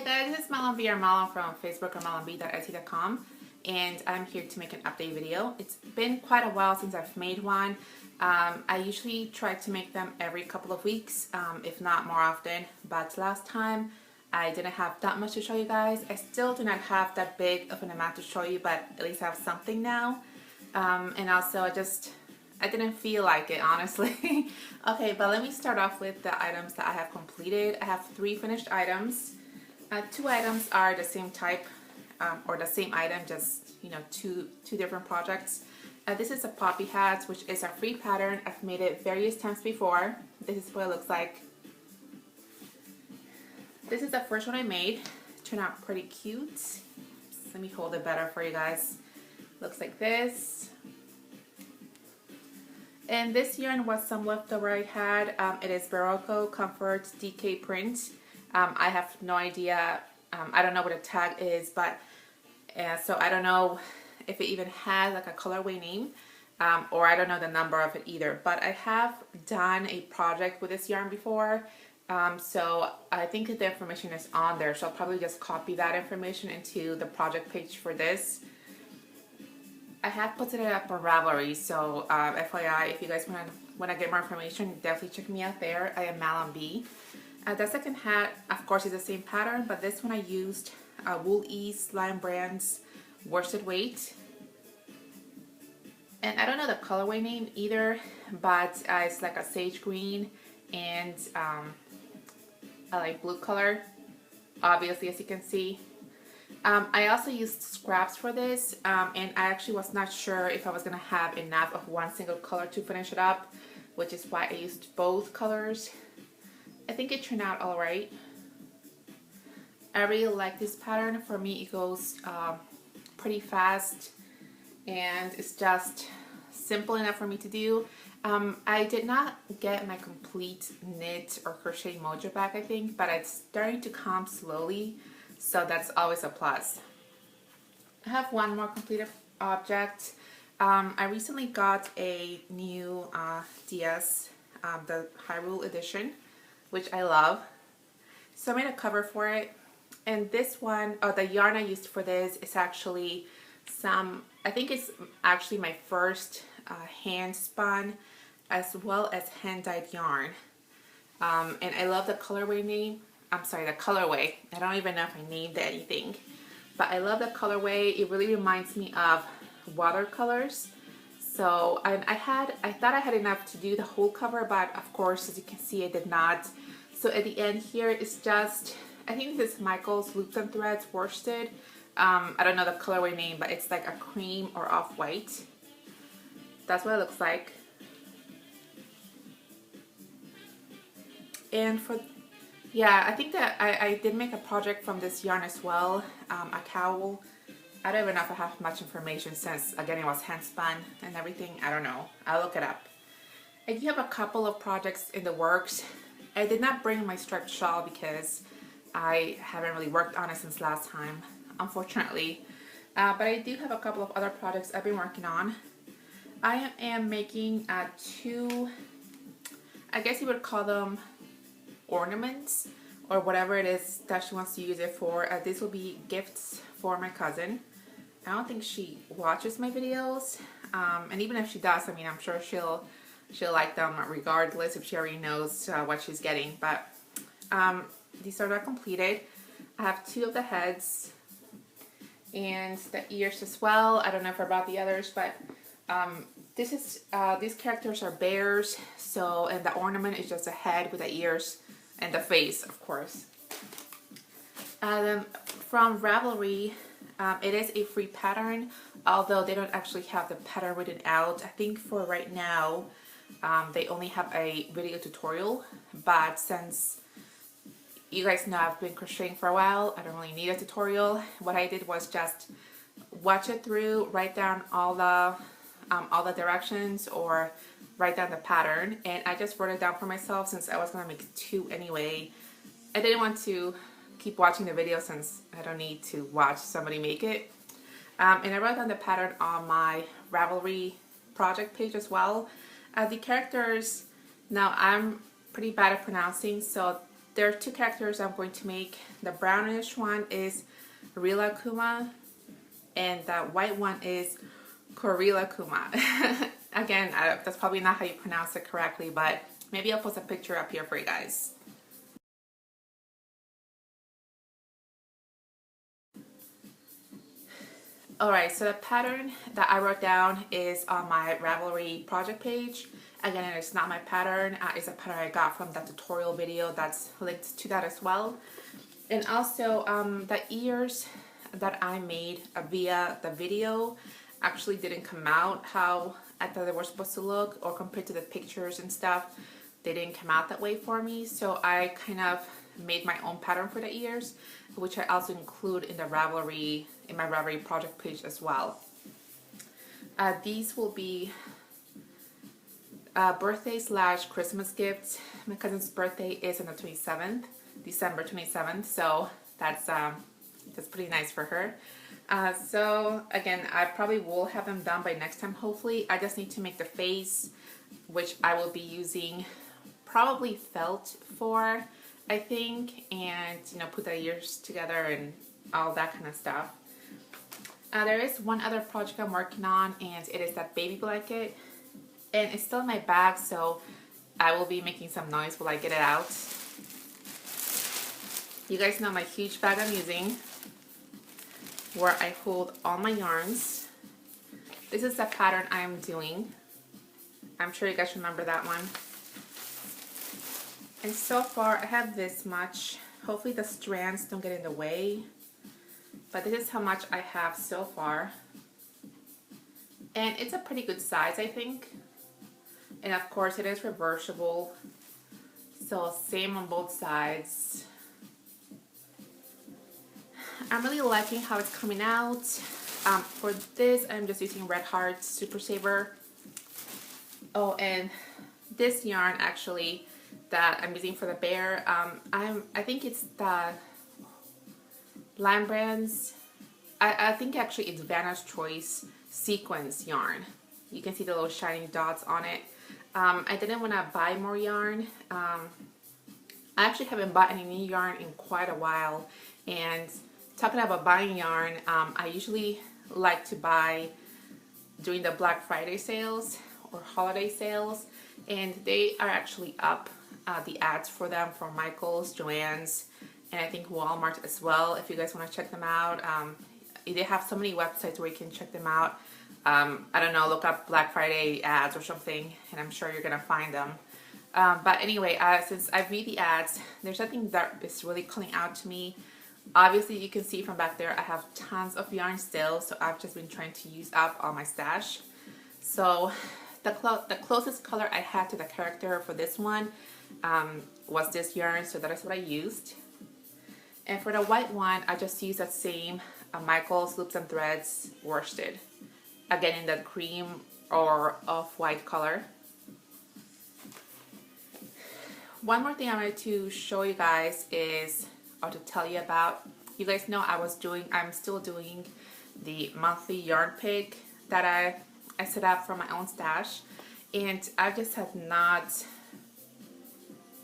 guys, this is Malonb or Malonb from Facebook or malonb.etsy.com, and I'm here to make an update video. It's been quite a while since I've made one. I usually try to make them every couple of weeks, if not more often, but last time I didn't have that much to show you guys. I still do not have that big of an amount to show you, but at least I have something now. And also I didn't feel like it, honestly. Okay, but let me start off with the items that I have completed. I have 3 finished items. 2 items are the same type or the same item, just two different projects. This is a poppy hat, which is a free pattern. I've made it various times before. This is what it looks like. This is the first one I made. It turned out pretty cute. Let me hold it better for you guys. Looks like this. And this yarn was some leftover I had. It is Barocco Comfort DK print. I have no idea. I don't know what a tag is, but so I don't know if it even has like a colorway name, or I don't know the number of it either. But I have done a project with this yarn before, so I think that the information is on there. So I'll probably just copy that information into the project page for this. I have put it up on Ravelry, so FYI, if you guys want to get more information, definitely check me out there. I am Malonb. The second hat, of course, is the same pattern, but this one I used Wool Ease Lime Brands worsted weight. And I don't know the colorway name either, but it's like a sage green and a light blue color, obviously, as you can see. I also used scraps for this, and I actually was not sure if I was going to have enough of one single color to finish it up, which is why I used both colors. I think it turned out alright. I really like this pattern. For me, it goes pretty fast, and it's just simple enough for me to do. I did not get my complete knit or crochet mojo back, I think, but it's starting to come slowly. So that's always a plus. I have one more completed object. I recently got a new DS, the Hyrule edition, which I love. So I made a cover for it. And this one, the yarn I used for this is actually I think it's actually my first hand spun as well as hand dyed yarn. And I love the colorway name. I'm sorry, the colorway. I don't even know if I named anything, but I love the colorway. It really reminds me of watercolors. So I thought I had enough to do the whole cover, but of course, as you can see, I did not. So at the end here, it's just, I think this is Michael's Loops and Threads worsted. I don't know the colorway name, but it's like a cream or off-white. That's what it looks like. And yeah, I think that I did make a project from this yarn as well, a cowl. I don't even know if I have much information since, again, it was hand spun and everything. I don't know. I'll look it up. I do have a couple of projects in the works. I did not bring my striped shawl because I haven't really worked on it since last time, unfortunately. But I do have a couple of other projects I've been working on. I am making 2, I guess you would call them ornaments or whatever it is that she wants to use it for. This will be gifts for my cousin. I don't think she watches my videos, and even if she does, I mean, I'm sure she'll like them regardless if she already knows what she's getting. But these are not completed. I have 2 of the heads and the ears as well. I don't know if I brought the others, but these characters are bears. So, and the ornament is just a head with the ears and the face, of course. From Ravelry, it is a free pattern, although they don't actually have the pattern written out. I think for right now, they only have a video tutorial, but since you guys know I've been crocheting for a while, I don't really need a tutorial. What I did was just watch it through, write down all the directions, or write down the pattern, and I just wrote it down for myself since I was going to make 2 anyway. I didn't want to keep watching the video since I don't need to watch somebody make it. And I wrote down the pattern on my Ravelry project page as well. The characters, now I'm pretty bad at pronouncing, so There are two characters I'm going to make. The brownish one is Rilakuma, and the white one is Korilakuma. Again, that's probably not how you pronounce it correctly, but maybe I'll post a picture up here for you guys. Alright, so the pattern that I wrote down is on my Ravelry project page. Again, it's not my pattern, it's a pattern I got from that tutorial video that's linked to that as well. And also, the ears that I made via the video actually didn't come out how I thought they were supposed to look, or compared to the pictures and stuff, they didn't come out that way for me. So I kind of made my own pattern for the ears, which I also include in the Ravelry, in my Ravelry project page as well. These will be birthday / Christmas gifts. My cousin's birthday is on the 27th, December 27th, so that's pretty nice for her. So again, I probably will have them done by next time, hopefully. I just need to make the face, which I will be using probably felt for, I think, and you know, put the ears together and all that kind of stuff. There is one other project I'm working on, and it is that baby blanket, and it's still in my bag, so I will be making some noise while I get it out. You guys know my huge bag I'm using, where I hold all my yarns. This is the pattern I am doing. I'm sure you guys remember that one. And so far I have this much. Hopefully the strands don't get in the way, but this is how much I have so far. And it's a pretty good size, I think. And of course it is reversible, so same on both sides. I'm really liking how it's coming out. For this, I'm just using Red Heart Super Saver. Oh, and this yarn actually that I'm using for the bear, I think it's the Lime Brands. I think actually it's Vanna's Choice Sequence yarn. You can see the little shining dots on it. I didn't want to buy more yarn. I actually haven't bought any new yarn in quite a while, and talking about buying yarn, I usually like to buy during the Black Friday sales or holiday sales, and they are actually up, the ads for them from Michael's, Joann's, and I think Walmart as well, if you guys want to check them out. They have so many websites where you can check them out. I don't know, look up Black Friday ads or something, and I'm sure you're gonna find them. But anyway, since I've read the ads, there's something that is really calling out to me. Obviously, you can see from back there, I have tons of yarn still, so I've just been trying to use up all my stash. So the closest color I had to the character for this one was this yarn, so that is what I used. And for the white one, I just used that same Michael's Loops and Threads worsted. Again, in that cream or off-white color. One more thing I wanted to show you guys is, or to tell you about, you guys know I'm still doing the monthly yarn pick that I set up for my own stash, and I just have not,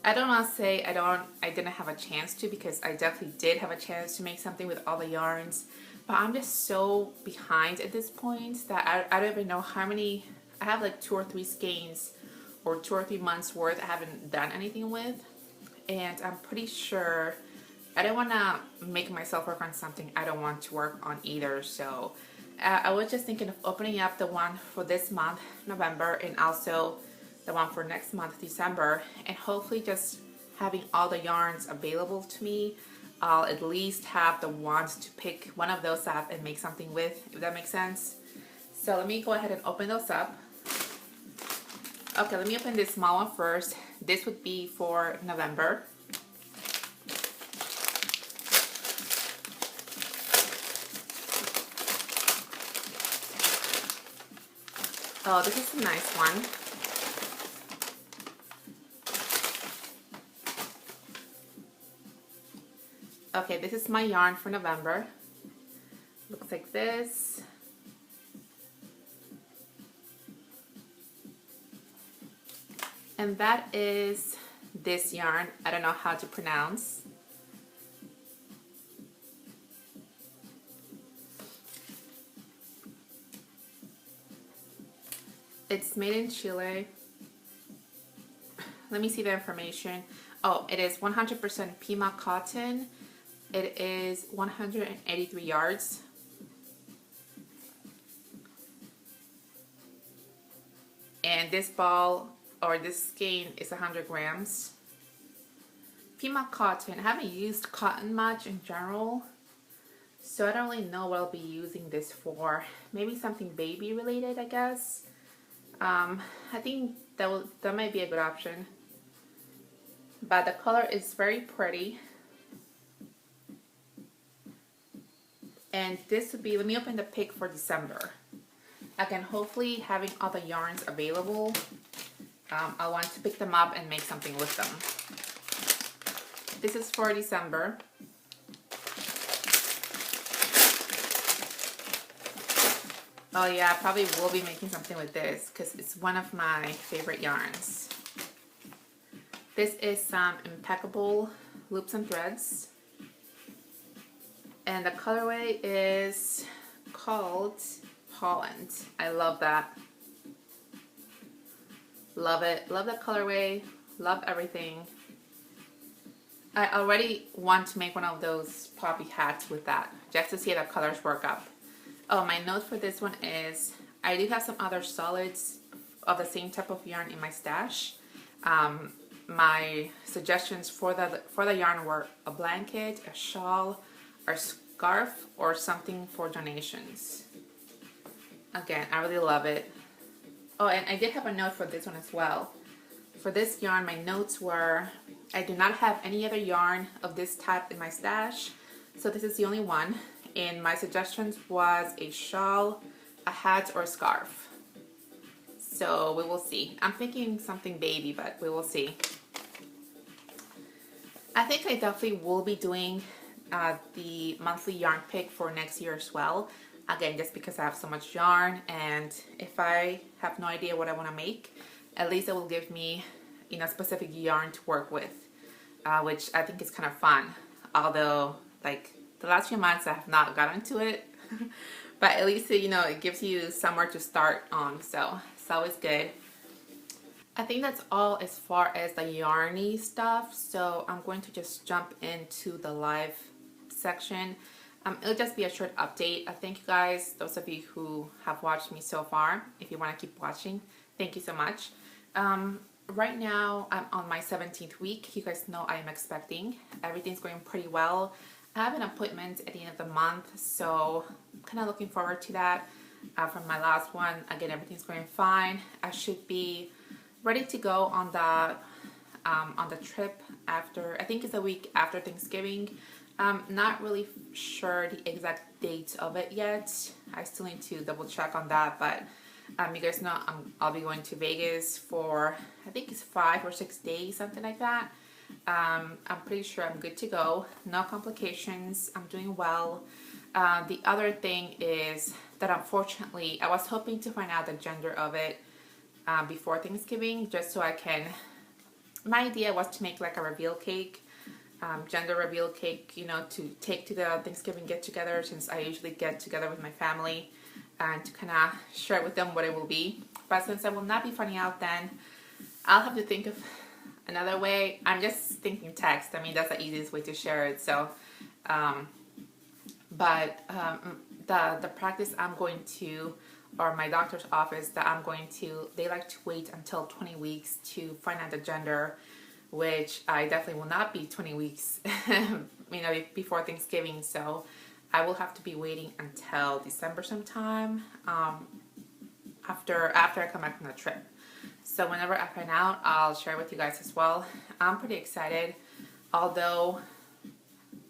I don't want to say I didn't have a chance to, because I definitely did have a chance to make something with all the yarns, but I'm just so behind at this point that I don't even know how many, I have like 2 or 3 skeins or 2 or 3 months worth I haven't done anything with, and I'm pretty sure I don't want to make myself work on something I don't want to work on either. So I was just thinking of opening up the one for this month, November, and also the one for next month, December, and hopefully just having all the yarns available to me. I'll at least have the ones to pick one of those up and make something with, if that makes sense. So let me go ahead and open those up. Okay, let me open this small one first. This would be for November. Oh, this is a nice one. Okay, this is my yarn for November. Looks like this. And that is this yarn. I don't know how to pronounce. It's made in Chile. Let me see the information. Oh, it is 100% Pima cotton. It is 183 yards. And this ball or this skein is 100 grams. Pima cotton. I haven't used cotton much in general, so I don't really know what I'll be using this for. Maybe something baby related, I guess. I think that might be a good option. But the color is very pretty. And this would be, let me open the pick for December. Again, hopefully having all the yarns available, I want to pick them up and make something with them. This is for December. Oh yeah, I probably will be making something with this because it's one of my favorite yarns. This is some impeccable loops and threads. And the colorway is called Holland. I love that. Love it. Love the colorway. Love everything. I already want to make one of those poppy hats with that, just to see how the colors work up. Oh, my note for this one is I do have some other solids of the same type of yarn in my stash. My suggestions for the yarn were a blanket, a shawl, a scarf, or something for donations. Again, I really love it. Oh, and I did have a note for this one as well. For this yarn, my notes were, I do not have any other yarn of this type in my stash, so this is the only one. And my suggestions was a shawl, a hat, or a scarf. So we will see. I'm thinking something baby, but we will see. I think I definitely will be doing the monthly yarn pick for next year as well. Again, just because I have so much yarn, and if I have no idea what I want to make, at least it will give me, you know, specific yarn to work with, which I think is kind of fun. Although, like, the last few months I have not gotten to it, but at least, you know, it gives you somewhere to start on, so it's always good. I think that's all as far as the yarny stuff, so I'm going to just jump into the live section. It'll just be a short update. I thank you guys, those of you who have watched me so far. If you want to keep watching, thank you so much. Right now I'm on my 17th week. You guys know I am expecting. Everything's going pretty well. I have an appointment at the end of the month, so I'm kind of looking forward to that. From my last one, again, everything's going fine. I should be ready to go on the trip after, I think it's a week after Thanksgiving. Not really sure the exact date of it yet. I still need to double check on that, but you guys know I'll be going to Vegas for, I think it's 5 or 6 days, something like that. I'm pretty sure I'm good to go. No complications. I'm doing well. The other thing is that unfortunately, I was hoping to find out the gender of it before Thanksgiving, just so I can, my idea was to make like a reveal cake, gender reveal cake, you know, to take to the Thanksgiving get together, since I usually get together with my family, and to kind of share with them what it will be. But since I will not be finding out then, I'll have to think of another way. I'm just thinking text. I mean, that's the easiest way to share it. So, the practice I'm going to, or my doctor's office that I'm going to, they like to wait until 20 weeks to find out the gender, which I definitely will not be 20 weeks, you know, before Thanksgiving. So I will have to be waiting until December sometime, after I come back from the trip. So whenever I find out, I'll share with you guys as well. I'm pretty excited, although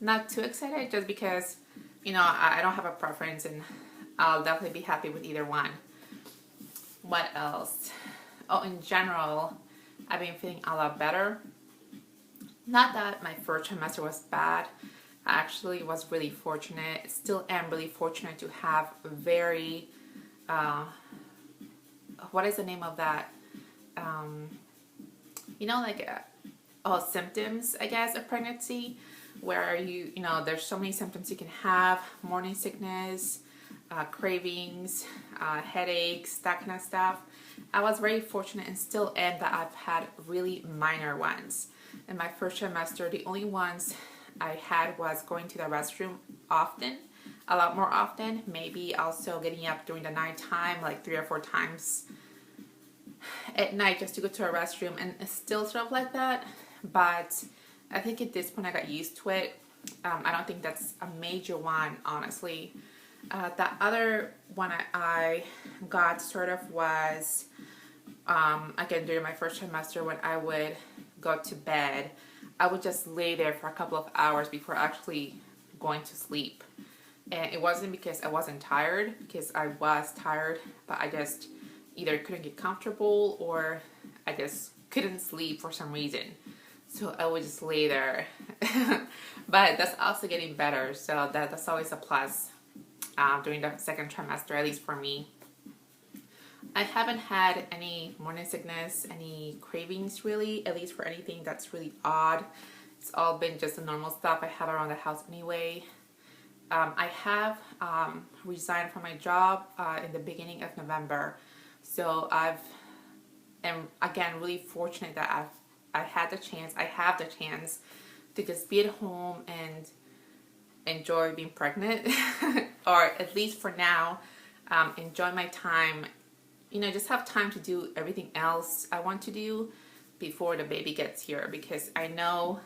not too excited, just because, you know, I don't have a preference, and I'll definitely be happy with either one. What else? Oh, in general, I've been feeling a lot better. Not that my first trimester was bad. I actually was really fortunate, still am really fortunate to have a very, what is the name of that? You know, like symptoms, I guess, of pregnancy, where you know, there's so many symptoms you can have: morning sickness, cravings, headaches, that kind of stuff. I was very fortunate and still am that I've had really minor ones. In my first trimester, the only ones I had was going to the restroom often, a lot more often, maybe also getting up during the night time, like 3 or 4 times at night just to go to a restroom, and it's still sort of like that, but I think at this point I got used to it. I don't think that's a major one, honestly. The other one I got sort of was, again, during my first trimester, when I would go to bed, I would just lay there for a couple of hours before actually going to sleep. And it wasn't because I wasn't tired, because I was tired, but I just either couldn't get comfortable or I just couldn't sleep for some reason. So I would just lay there. But that's also getting better, so that's always a plus during the second trimester, at least for me. I haven't had any morning sickness, any cravings really, at least for anything that's really odd. It's all been just the normal stuff I have around the house anyway. I have resigned from my job in the beginning of November. So I am again really fortunate that I have the chance to just be at home and enjoy being pregnant, or at least for now, enjoy my time. You know, just have time to do everything else I want to do before the baby gets here, because I know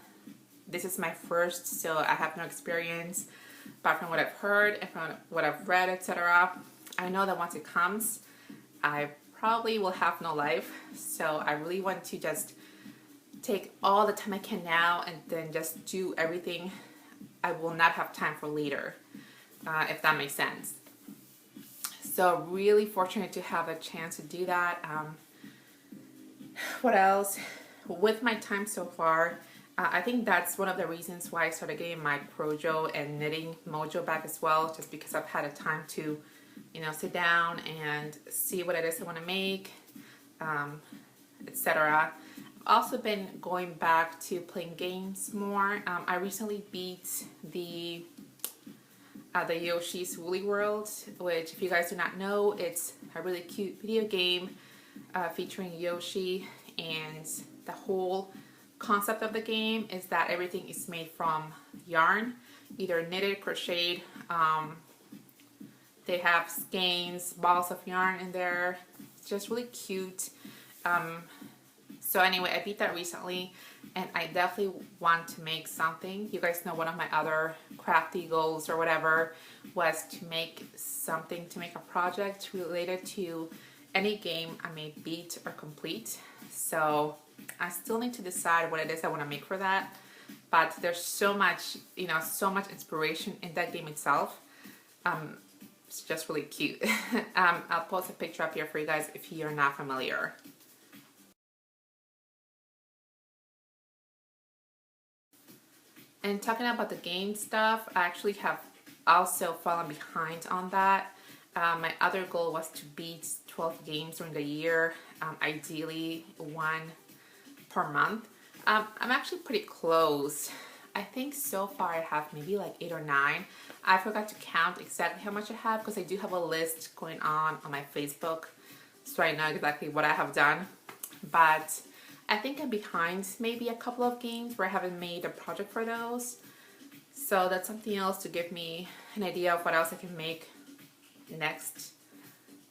this is my first, so I have no experience. But from what I've heard and from what I've read, etc., I know that once it comes, I probably will have no life. So I really want to just take all the time I can now and then just do everything I will not have time for later, if that makes sense. So really fortunate to have a chance to do that. What else? With my time so far, I think that's one of the reasons why I started getting my Projo and knitting mojo back as well, just because I've had a time to, you know, sit down and see what it is I want to make, etc. I've also been going back to playing games more. I recently beat the Yoshi's Woolly World, which, if you guys do not know, it's a really cute video game featuring Yoshi, and the whole concept of the game is that everything is made from yarn, either knitted, crocheted. They have skeins, balls of yarn in there. It's just really cute. So anyway, I beat that recently, and I definitely want to make something. You guys know one of my other crafty goals or whatever was to make something, to make a project related to any game I may beat or complete. So I still need to decide what it is I want to make for that. But there's so much, you know, so much inspiration in that game itself. It's just really cute. I'll post a picture up here for you guys if you're not familiar. And talking about the game stuff, I actually have also fallen behind on that. My other goal was to beat 12 games during the year, ideally one per month. I'm actually pretty close. I think so far I have maybe like 8 or 9. I forgot to count exactly how much I have, because I do have a list going on my Facebook, so I know exactly what I have done. But I think I'm behind maybe a couple of games where I haven't made a project for those. So that's something else to give me an idea of what else I can make next.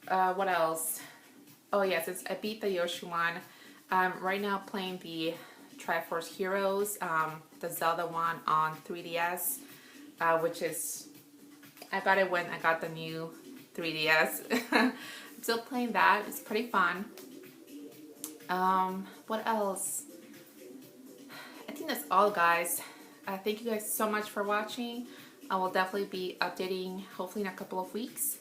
What else? Oh yes, I beat the Yoshi one. I'm right now playing the Triforce Heroes, the Zelda one on 3DS, which is, I got it when I got the new 3DS. Still playing that. It's pretty fun. What else? I think that's all, guys. Thank you guys so much for watching. I will definitely be updating hopefully in a couple of weeks.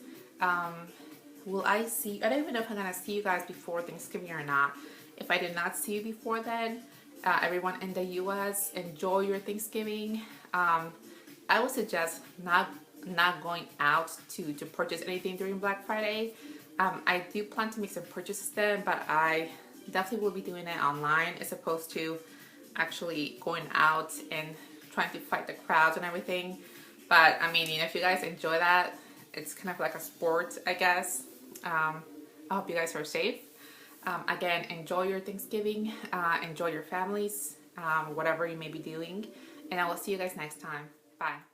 Will I see, I don't even know if I'm gonna see you guys before Thanksgiving or not. If I did not see you before then, everyone in the US, enjoy your Thanksgiving. I would suggest not going out to purchase anything during Black Friday. I do plan to make some purchases then, but I definitely will be doing it online as opposed to actually going out and trying to fight the crowds and everything. But I mean, you know, if you guys enjoy that, it's kind of like a sport, I guess. I hope you guys are safe. Again, enjoy your Thanksgiving, enjoy your families, whatever you may be doing, and I will see you guys next time. Bye.